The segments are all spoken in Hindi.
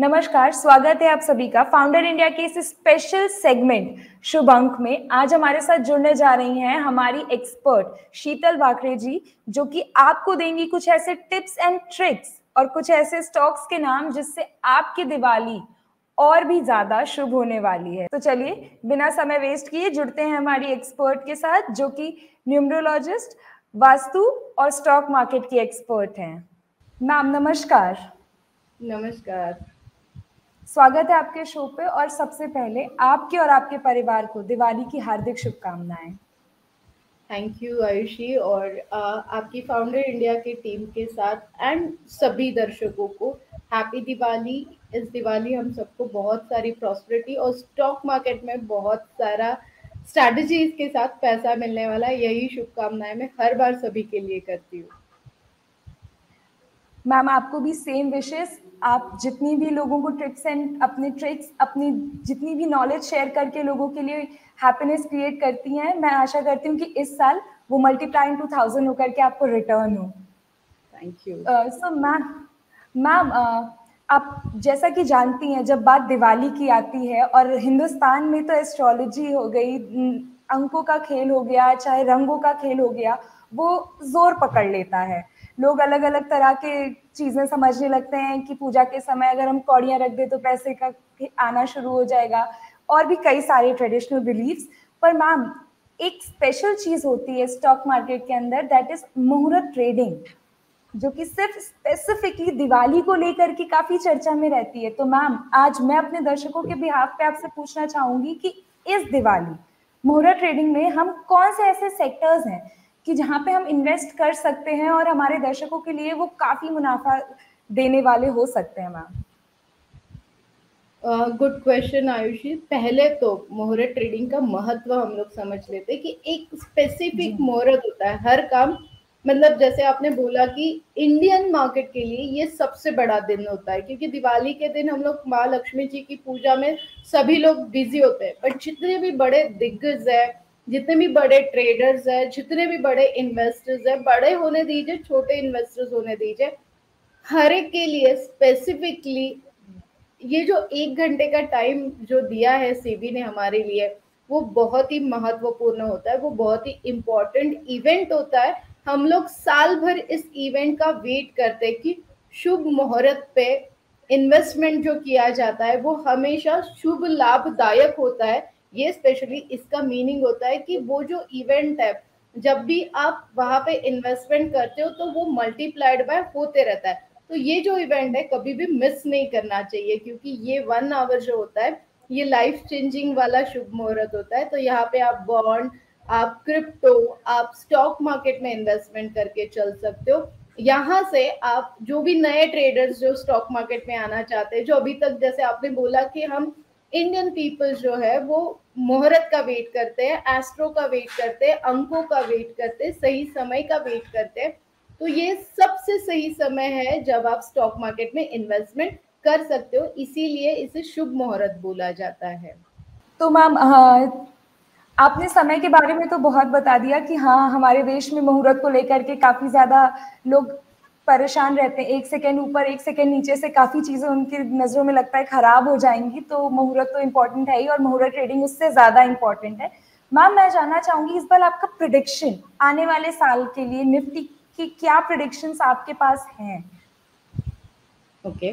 नमस्कार, स्वागत है आप सभी का फाउंडर इंडिया के इस स्पेशल सेगमेंट शुभ अंक में। आज हमारे साथ जुड़ने जा रही हैं हमारी एक्सपर्ट शीतल वाकरे जी, जो कि आपको देंगी कुछ ऐसे टिप्स एंड ट्रिक्स और कुछ ऐसे स्टॉक्स के नाम जिससे आपकी दिवाली और भी ज्यादा शुभ होने वाली है। तो चलिए बिना समय वेस्ट किए जुड़ते हैं हमारी एक्सपर्ट के साथ, जो कि न्यूमरोलॉजिस्ट, वास्तु और स्टॉक मार्केट की एक्सपर्ट हैं। मैम नमस्कार। नमस्कार। स्वागत है आपके शो पे। और सबसे पहले आपके और आपके परिवार को दिवाली की हार्दिक शुभकामनाएं। थैंक यू आयुषी, और आपकी फाउंडर इंडिया की टीम के साथ एंड सभी दर्शकों को हैप्पी दिवाली। इस दिवाली हम सबको बहुत सारी प्रॉस्पेरिटी और स्टॉक मार्केट में बहुत सारा स्ट्रैटेजीज के साथ पैसा मिलने वाला है, यही शुभकामनाएं मैं हर बार सभी के लिए करती हूँ। मैम आपको भी सेम विशेस। आप जितनी भी लोगों को ट्रिक्स अपनी जितनी भी नॉलेज शेयर करके लोगों के लिए हैप्पीनेस क्रिएट करती हैं, मैं आशा करती हूँ कि इस साल वो मल्टीप्लाई टू 1000 होकर के आपको रिटर्न हो। Thank you. सो मैम आप जैसा कि जानती हैं, जब बात दिवाली की आती है और हिंदुस्तान में तो एस्ट्रोलॉजी हो गई, अंकों का खेल हो गया, चाहे रंगों का खेल हो गया, वो जोर पकड़ लेता है। लोग अलग अलग तरह के चीजें समझने लगते हैं कि पूजा के समय अगर हम कौड़ियां रख दे तो पैसे का आना शुरू हो जाएगा, और भी कई सारे ट्रेडिशनल बिलीव्स। पर मैम एक स्पेशल चीज होती है स्टॉक मार्केट के अंदर, दैट इज मुहूर्त ट्रेडिंग, जो कि सिर्फ स्पेसिफिकली दिवाली को लेकर के काफी चर्चा में रहती है। तो मैम आज मैं अपने दर्शकों के बिहाफ पे आपसे पूछना चाहूंगी कि इस दिवाली मुहूर्त ट्रेडिंग में हम कौन से ऐसे सेक्टर्स हैं कि जहां पे हम इन्वेस्ट कर सकते हैं और हमारे दर्शकों के लिए वो काफी मुनाफा देने वाले हो सकते हैं। Ma'am good question Ayushi. पहले तो मुहूर्त ट्रेडिंग का महत्व हम लोग समझ लेते हैं कि एक स्पेसिफिक जी मुहूर्त होता है हर काम। मतलब जैसे आपने बोला कि इंडियन मार्केट के लिए ये सबसे बड़ा दिन होता है, क्योंकि दिवाली के दिन हम लोग माँ लक्ष्मी जी की पूजा में सभी लोग बिजी होते हैं। बट जितने भी बड़े दिग्गज है, जितने भी बड़े ट्रेडर्स है, जितने भी बड़े इन्वेस्टर्स है, बड़े होने दीजिए छोटे इन्वेस्टर्स होने दीजिए, हर एक के लिए स्पेसिफिकली ये जो 1 घंटे का टाइम जो दिया है सेबी ने हमारे लिए, वो बहुत ही महत्वपूर्ण होता है, वो बहुत ही इम्पोर्टेंट इवेंट होता है। हम लोग साल भर इस इवेंट का वेट करते हैं कि शुभ मुहूर्त पे इन्वेस्टमेंट जो किया जाता है वो हमेशा शुभ लाभदायक होता है। ये स्पेशली इसका मीनिंग होता है कि वो जो इवेंट है, जब भी आप वहां पे इन्वेस्टमेंट करते हो तो वो मल्टीप्लाइड बाय होते रहता है। तो ये जो इवेंट है कभी भी मिस नहीं करना चाहिए, क्योंकि ये 1 आवर जो होता है ये लाइफ चेंजिंग वाला शुभ मुहूर्त होता है। तो यहाँ पे आप बॉन्ड, आप क्रिप्टो, आप स्टॉक मार्केट में इन्वेस्टमेंट करके चल सकते हो। यहाँ से आप जो भी नए ट्रेडर्स जो स्टॉक मार्केट में आना चाहते हैं, जो अभी तक जैसे आपने बोला कि हम इंडियन पीपल जो है वो मुहूर्त का वेट करते हैं, एस्ट्रो का वेट करते हैं, अंकों का वेट करते हैं, सही समय का वेट करते हैं, तो ये सबसे सही समय है जब आप स्टॉक मार्केट में इन्वेस्टमेंट कर सकते हो। इसीलिए इसे शुभ मुहूर्त बोला जाता है। तो मैम आपने समय के बारे में तो बहुत बता दिया कि हाँ, हमारे देश में मुहूर्त को लेकर के काफी ज्यादा लोग परेशान रहते हैं। 1 सेकेंड ऊपर 1 सेकेंड नीचे से काफी चीजें उनकी नजरों में लगता है खराब हो जाएंगी। तो मुहूर्त तो इम्पोर्टेंट है ही, और मुहूर्त ट्रेडिंग उससे ज्यादा इम्पोर्टेंट है। मैम मैं जानना चाहूंगी इस बार आपका प्रिडिक्शन आने वाले साल के लिए निफ्टी की क्या प्रिडिक्शंस आपके पास हैं? ओके,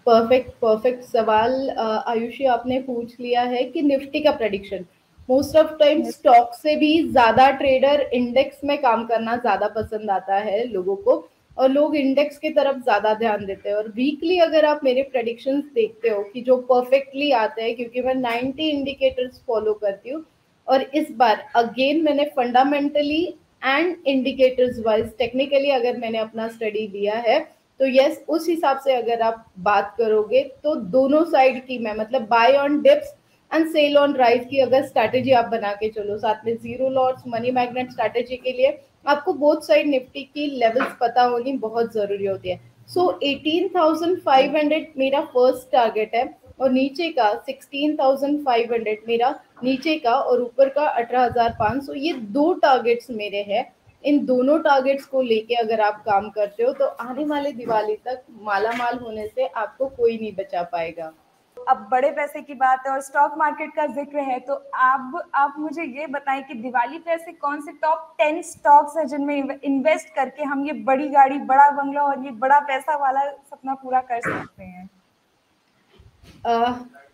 परफेक्ट परफेक्ट सवाल आयुषी आपने पूछ लिया है कि निफ्टी का prediction. Most of time stock से भी ज्यादा ट्रेडर इंडेक्स में काम करना ज्यादा पसंद आता है लोगों को, और लोग इंडेक्स की तरफ ज्यादा ध्यान देते हैं। और वीकली अगर आप मेरे प्रेडिक्शंस देखते हो कि जो परफेक्टली आते हैं, क्योंकि मैं 90 इंडिकेटर्स फॉलो करती हूँ, और इस बार अगेन मैंने fundamentally and indicators wise technically अगर मैंने अपना स्टडी दिया है, तो यस उस हिसाब से अगर आप बात करोगे तो दोनों साइड की मैं मतलब buy on dips and sell on rise की अगर स्ट्रैटेजी आप बना के चलो, साथ में zero lots money magnet strategy के लिए आपको बोथ साइड निफ्टी की लेवल्स पता होनी बहुत जरूरी होती है। सो 18,500 मेरा फर्स्ट टारगेट है, और नीचे का 16,500 मेरा नीचे का, और ऊपर का 18,500। ये दो टारगेट्स मेरे हैं। इन दोनों टारगेट्स को लेके अगर आप काम करते हो तो आने वाले दिवाली तक माला माल होने से आपको कोई नहीं बचा पाएगा। अब बड़े पैसे की बात है और स्टॉक मार्केट का जिक्र है, तो आप मुझे ये बताएं कि दिवाली पे ऐसे कौन से टॉप 10 स्टॉक्स हैं जिनमें इन्वेस्ट करके हम ये बड़ी गाड़ी, बड़ा बंगला और ये बड़ा पैसा वाला सपना पूरा कर सकते हैं।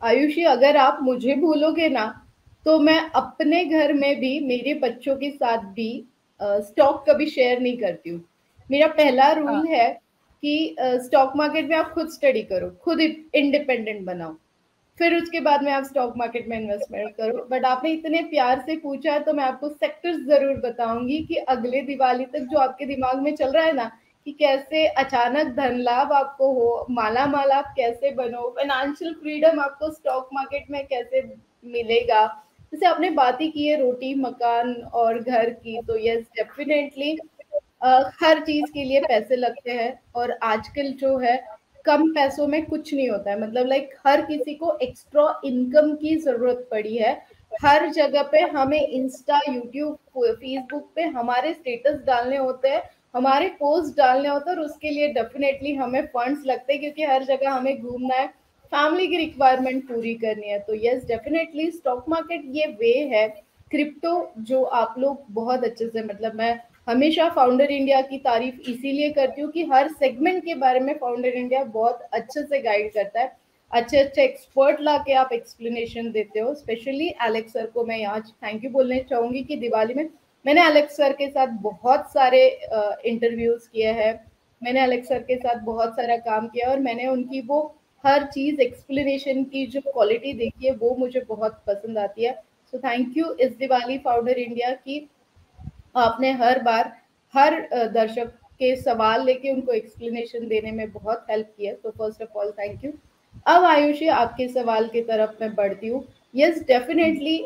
आयुषी, अगर आप मुझे भूलोगे ना तो मैं अपने घर में भी मेरे बच्चों के साथ भी स्टॉक कभी शेयर नहीं करती हूँ। मेरा पहला हाँ। रूल है कि स्टॉक मार्केट में आप खुद स्टडी करो, खुद इंडिपेंडेंट बनाओ, फिर उसके बाद में आप स्टॉक मार्केट में इन्वेस्टमेंट करो। बट आपने इतने प्यार से पूछा है तो मैं आपको सेक्टर्स जरूर बताऊंगी कि अगले दिवाली तक जो आपके दिमाग में चल रहा है ना कि कैसे अचानक धन लाभ आपको हो, माला माल आप कैसे बनो, फाइनेंशियल फ्रीडम आपको स्टॉक मार्केट में कैसे मिलेगा। जैसे आपने बात ही की है रोटी मकान और घर की, तो यस डेफिनेटली हर चीज के लिए पैसे लगते हैं और आजकल जो है कम पैसों में कुछ नहीं होता है। मतलब लाइक हर किसी को एक्स्ट्रा इनकम की जरूरत पड़ी है। हर जगह पे हमें इंस्टा यूट्यूब फेसबुक पे हमारे स्टेटस डालने होते हैं, हमारे पोस्ट डालने होते हैं और उसके लिए डेफिनेटली हमें फंड्स लगते हैं क्योंकि हर जगह हमें घूमना है, फैमिली की रिक्वायरमेंट पूरी करनी है। तो यस डेफिनेटली स्टॉक मार्केट ये वे है। क्रिप्टो जो आप लोग बहुत अच्छे से, मतलब मैं हमेशा फाउंडर इंडिया की तारीफ इसीलिए करती हूँ कि हर सेगमेंट के बारे में फाउंडर इंडिया बहुत अच्छे से गाइड करता है। अच्छे अच्छे एक्सपर्ट ला के आप एक्सप्लेनेशन देते हो। स्पेशली एलेक्स सर को मैं यहाँ थैंक यू बोलना चाहूंगी कि दिवाली में मैंने एलेक्स सर के साथ बहुत सारे इंटरव्यूज किए हैं, मैंने एलेक्स सर के साथ बहुत सारा काम किया और मैंने उनकी वो हर चीज एक्सप्लेनेशन की जो क्वालिटी देखी है वो मुझे बहुत पसंद आती है। सो थैंक यू इस दिवाली फाउंडर इंडिया की, आपने हर बार हर दर्शक के सवाल लेके उनको एक्सप्लेनेशन देने में बहुत हेल्प किया। तो first of all thank you. अब आयुषी आपके सवाल की तरफ मैं बढ़ती हूँ। यस डेफिनेटली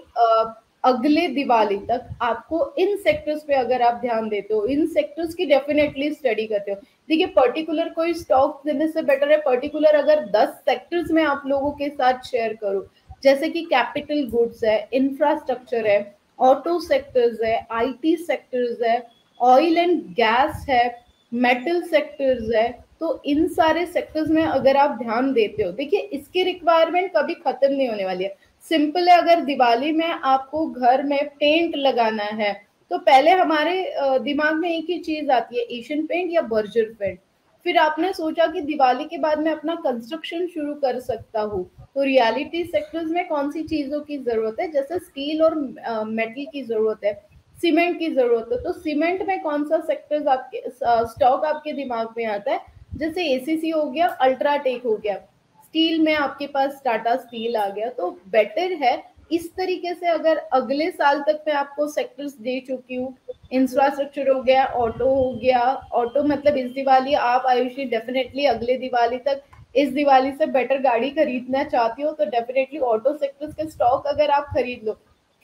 अगले दिवाली तक आपको इन सेक्टर्स पे अगर आप ध्यान देते हो, इन सेक्टर्स की डेफिनेटली स्टडी करते हो। देखिए पर्टिकुलर कोई स्टॉक देने से बेटर है पर्टिकुलर अगर 10 सेक्टर्स में आप लोगों के साथ शेयर करूँ, जैसे कि कैपिटल गुड्स है, इंफ्रास्ट्रक्चर है, ऑटो सेक्टर्स है, आईटी सेक्टर्स है, ऑयल एंड गैस है, मेटल सेक्टर्स है। तो इन सारे सेक्टर्स में अगर आप ध्यान देते हो, देखिए इसकी रिक्वायरमेंट कभी खत्म नहीं होने वाली है। सिंपल है, अगर दिवाली में आपको घर में पेंट लगाना है तो पहले हमारे दिमाग में एक ही चीज आती है, एशियन पेंट या बर्जर पेंट। फिर आपने सोचा कि दिवाली के बाद मैं अपना कंस्ट्रक्शन शुरू कर सकता हूँ, तो रियलिटी सेक्टर्स में कौन सी चीजों की जरूरत है, जैसे स्टील और मेटल की जरूरत है, सीमेंट की जरूरत है। तो सीमेंट में कौन सा सेक्टर्स आपके स्टॉक आपके दिमाग में आता है, जैसे एसीसी हो गया, अल्ट्राटेक हो गया। स्टील में आपके पास टाटा स्टील आ गया। तो बेटर है इस तरीके से, अगर अगले साल तक मैं आपको सेक्टर्स दे चुकी हूँ, इंफ्रास्ट्रक्चर हो गया, ऑटो हो गया। ऑटो मतलब इस दिवाली आप आयुषी डेफिनेटली अगले दिवाली तक इस दिवाली से बेटर गाड़ी खरीदना चाहती हो तो डेफिनेटली ऑटो सेक्टर्स के स्टॉक अगर आप खरीद लो।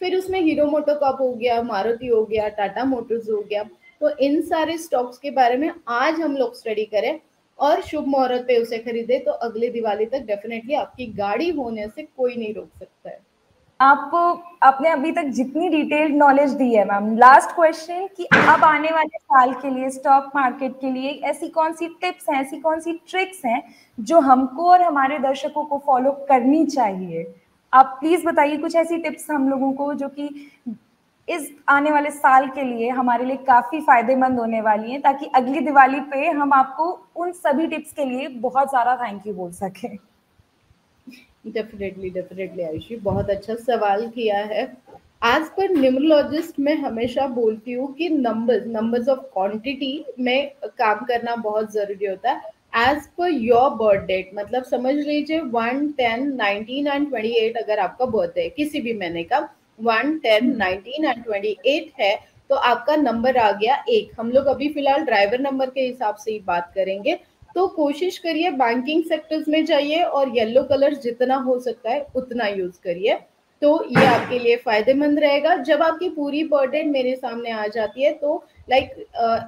फिर उसमें हीरो मोटोकॉर्प हो गया, मारुति हो गया, टाटा मोटर्स हो गया। तो इन सारे स्टॉक्स के बारे में आज हम लोग स्टडी करें और शुभ मुहूर्त पे उसे खरीदे तो अगले दिवाली तक डेफिनेटली आपकी गाड़ी होने से कोई नहीं रोक सकता है। आपको आपने अभी तक जितनी डिटेल्ड नॉलेज दी है मैम, लास्ट क्वेश्चन कि अब आने वाले साल के लिए स्टॉक मार्केट के लिए ऐसी कौन सी टिप्स हैं, ऐसी कौन सी ट्रिक्स हैं जो हमको और हमारे दर्शकों को फॉलो करनी चाहिए। आप प्लीज बताइए कुछ ऐसी टिप्स हम लोगों को जो कि इस आने वाले साल के लिए हमारे लिए काफी फायदेमंद होने वाली हैं, ताकि अगली दिवाली पे हम आपको उन सभी टिप्स के लिए बहुत सारा थैंक यू बोल सकें। डेफिनेटली डेफिनेटली आयुषी, बहुत अच्छा सवाल किया है। एज पर न्यूमरोलॉजिस्ट मैं हमेशा बोलती हूँ कि नंबर्स ऑफ क्वांटिटी में काम करना बहुत जरूरी होता है। As per your birth date, मतलब समझ लीजिए 1, 10, 19 एंड 28 अगर आपका बर्थडे है किसी भी महीने का, 1, 10, 19 एंड 28 है तो आपका नंबर आ गया एक। हम लोग अभी फिलहाल ड्राइवर नंबर के हिसाब से ही बात करेंगे। तो कोशिश करिए बैंकिंग सेक्टर्स में जाइए और येलो कलर जितना हो सकता है उतना यूज करिए, तो ये आपके लिए फायदेमंद रहेगा। जब आपकी पूरी बर्थडे मेरे सामने आ जाती है तो लाइक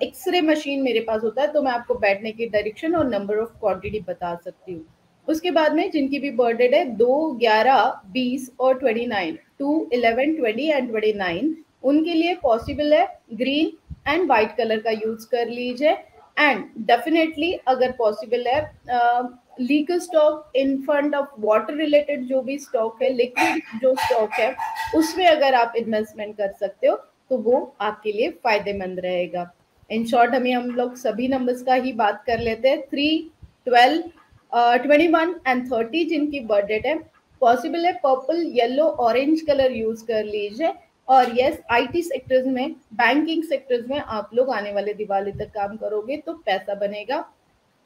एक्सरे मशीन मेरे पास होता है, तो मैं आपको बैठने की डायरेक्शन और नंबर ऑफ क्वांटिटी बता सकती हूँ। उसके बाद में जिनकी भी बर्थडे है 2, 11, 20 और 29, 2, 11, 20 एंड 29, उनके लिए पॉसिबल है ग्रीन, एंड वाइट कलर का यूज कर लीजिए। एंड डेफिनेटली अगर पॉसिबल है legal stock in front of water related जो भी स्टॉक है, लिक्विड जो स्टॉक है, उसमें अगर आप इन्वेस्टमेंट कर सकते हो तो वो आपके लिए फायदेमंद रहेगा। इन शॉर्ट हम लोग सभी नंबर्स का ही बात कर लेते हैं। 3, 12, 21 एंड 30 जिनकी बर्थ डेट है, पॉसिबल है purple, yellow, orange colour use कर लीजिए। और यस, आईटी सेक्टर्स में, बैंकिंग सेक्टर्स में आप लोग आने वाले दिवाली तक काम करोगे तो पैसा बनेगा।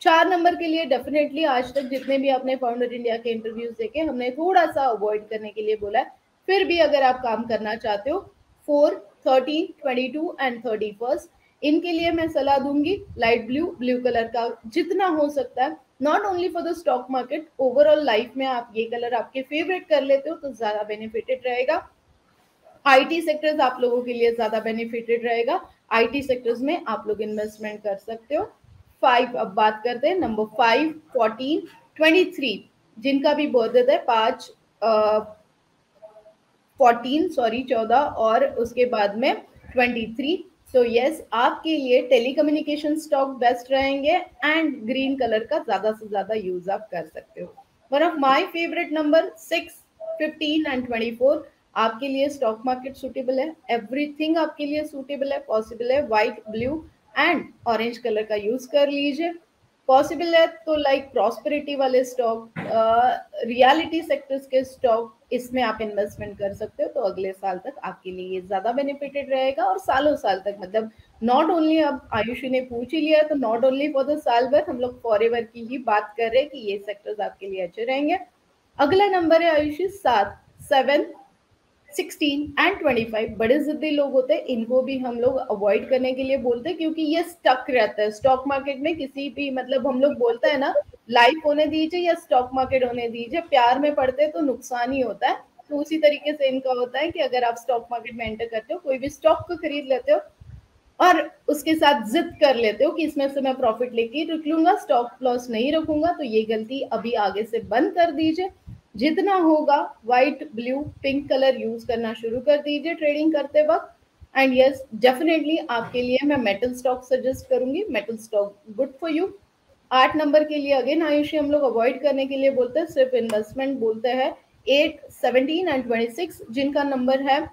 4 नंबर के लिए डेफिनेटली आज तक जितने भी आपने फाउंडर इंडिया के इंटरव्यूज देखे, हमने थोड़ा सा अवॉइड करने के लिए बोला है। फिर भी अगर आप काम करना चाहते हो 4, 13, 22 एंड 31, इनके लिए मैं सलाह दूंगी लाइट ब्लू, ब्लू कलर का जितना हो सकता है, not only for the stock market, overall life में आप ये कलर आपके फेवरेट कर लेते हो तो ज्यादा बेनिफिटेड रहेगा। आईटी सेक्टर्स आप लोगों के लिए ज्यादा बेनिफिटेड रहेगा, आईटी सेक्टर्स में आप लोग इन्वेस्टमेंट कर सकते हो। 5, अब बात करते हैं नंबर 5, 14, 23 जिनका भी बर्थडे है 5, 14 सॉरी 14 और उसके बाद में 23। तो यस, आपके लिए टेलीकम्युनिकेशन स्टॉक बेस्ट रहेंगे एंड ग्रीन कलर का ज्यादा से ज्यादा यूज आप कर सकते हो। One of my favourite number 6, 15 and 24 आपके लिए स्टॉक मार्केट सूटेबल है, एवरीथिंग आपके लिए सूटेबल है, पॉसिबल है। White, blue and orange colour का यूज कर लीजिए। पॉसिबल है तो लाइक प्रॉस्पेरिटी वाले स्टॉक, रियलिटी सेक्टर्स के स्टॉक, इसमें आप इन्वेस्टमेंट कर सकते हो तो अगले साल तक आपके लिए ये ज्यादा बेनिफिटेड रहेगा और सालों साल तक, मतलब नॉट ओनली, अब आयुषी ने पूछ ही लिया तो नॉट ओनली फॉर द साल भर, हम लोग फॉरएवर की ही बात कर रहे हैं कि ये सेक्टर्स आपके लिए अच्छे रहेंगे। अगला नंबर है आयुषी 7, 7, 16 एंड 25। बड़े जिद्दी लोग होते हैं, इनको भी हम लोग अवॉइड करने के लिए बोलते हैं क्योंकि ये स्टक रहता है स्टॉक मार्केट में। किसी भी, मतलब हम लोग बोलते हैं ना, लाइफ होने दीजिए या स्टॉक मार्केट होने दीजिए, प्यार में पड़ते हैं तो नुकसान ही होता है। तो उसी तरीके से इनका होता है कि अगर आप स्टॉक मार्केट में एंटर करते हो, कोई भी स्टॉक को खरीद लेते हो और उसके साथ जिद कर लेते हो कि इसमें से मैं प्रॉफिट लेके ही रख लूंगा, स्टॉप लॉस नहीं रखूंगा, तो ये गलती अभी आगे से बंद कर दीजिए। जितना होगा white, blue, pink colour use करना शुरू कर दीजिए ट्रेडिंग करते वक्त। एंड यस, डेफिनेटली आपके लिए मैं मेटल स्टॉक सजेस्ट करूंगी, metal stock good for you. 8 number के लिए अगेन आयुषी हम लोग अवॉइड करने के लिए बोलते हैं, सिर्फ इन्वेस्टमेंट बोलते हैं। 8, 17 एंड 26 जिनका नंबर है,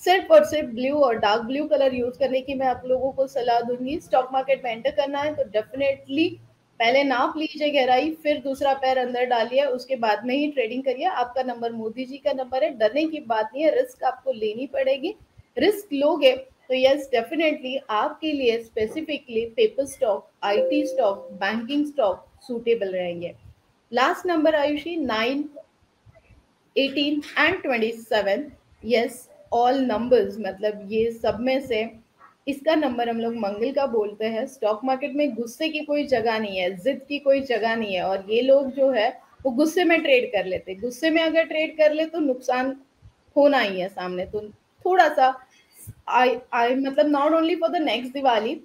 सिर्फ और सिर्फ ब्लू और डार्क ब्लू कलर यूज करने की मैं आप लोगों को सलाह दूंगी। स्टॉक मार्केट में एंटर करना है तो डेफिनेटली पहले नाप लीजिए गहराई, फिर दूसरा पैर अंदर डालिए, उसके बाद में ही ट्रेडिंग करिए। आपका नंबर मोदी जी का नंबर है, डरने की बात नहीं है, रिस्क आपको लेनी पड़ेगी। रिस्क लोगे तो यस, डेफिनेटली आपके लिए specifically paper stock, IT stock, banking stock suitable रहेंगे। Last number Ayushi 9, 18 and 27। Yes, all numbers, मतलब ये सब में से इसका नंबर हम लोग मंगल का बोलते हैं। स्टॉक मार्केट में गुस्से की कोई जगह नहीं है, जिद की कोई जगह नहीं है, और ये लोग जो है वो गुस्से में ट्रेड कर लेते हैं। गुस्से में अगर ट्रेड कर ले तो नुकसान होना ही है सामने। तो थोड़ा सा आई मतलब not only for the next Diwali,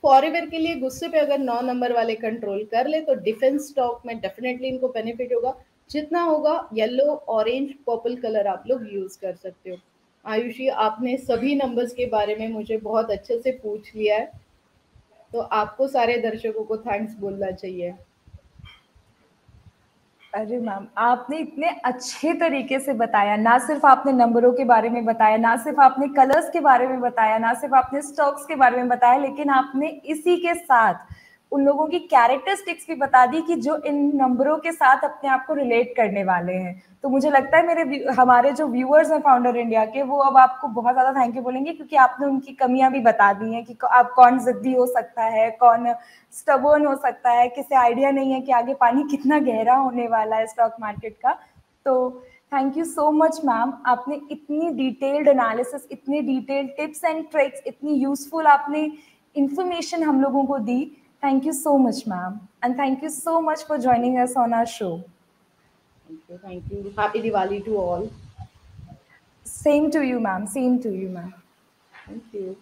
forever के लिए गुस्से पे अगर 9 नंबर वाले कंट्रोल कर ले तो डिफेंस स्टॉक में डेफिनेटली इनको बेनिफिट होगा। जितना होगा येलो, ऑरेंज, पर्पल कलर आप लोग यूज कर सकते हो। आयुषी, आपने सभी नंबर्स के बारे में मुझे बहुत अच्छे से पूछ लिया है, तो आपको सारे दर्शकों को थैंक्स बोलना चाहिए। अरे मैम, आपने इतने अच्छे तरीके से बताया, ना सिर्फ आपने नंबरों के बारे में बताया, ना सिर्फ आपने कलर्स के बारे में बताया, ना सिर्फ आपने स्टॉक्स के बारे में बताया, लेकिन आपने इसी के साथ उन लोगों की कैरेक्टरिस्टिक्स भी बता दी कि जो इन नंबरों के साथ अपने आप को रिलेट करने वाले हैं। तो मुझे लगता है हमारे जो व्यूअर्स हैं फाउंडर इंडिया के, वो अब आपको बहुत ज़्यादा थैंक यू बोलेंगे, क्योंकि आपने उनकी कमियां भी बता दी हैं कि आप कौन जिद्दी हो सकता है, कौन स्टबर्न हो सकता है, किसे आइडिया नहीं है कि आगे पानी कितना गहरा होने वाला है स्टॉक मार्केट का। तो thank you so much ma'am, आपने इतनी डिटेल्ड एनालिसिस, इतनी डिटेल्ड टिप्स एंड ट्रिक्स, इतनी यूजफुल आपने इंफॉर्मेशन हम लोगों को दी। Thank you so much ma'am, and thank you so much for joining us on our show. Thank you, happy Diwali to all. Same to you ma'am, same to you ma'am. Thank you.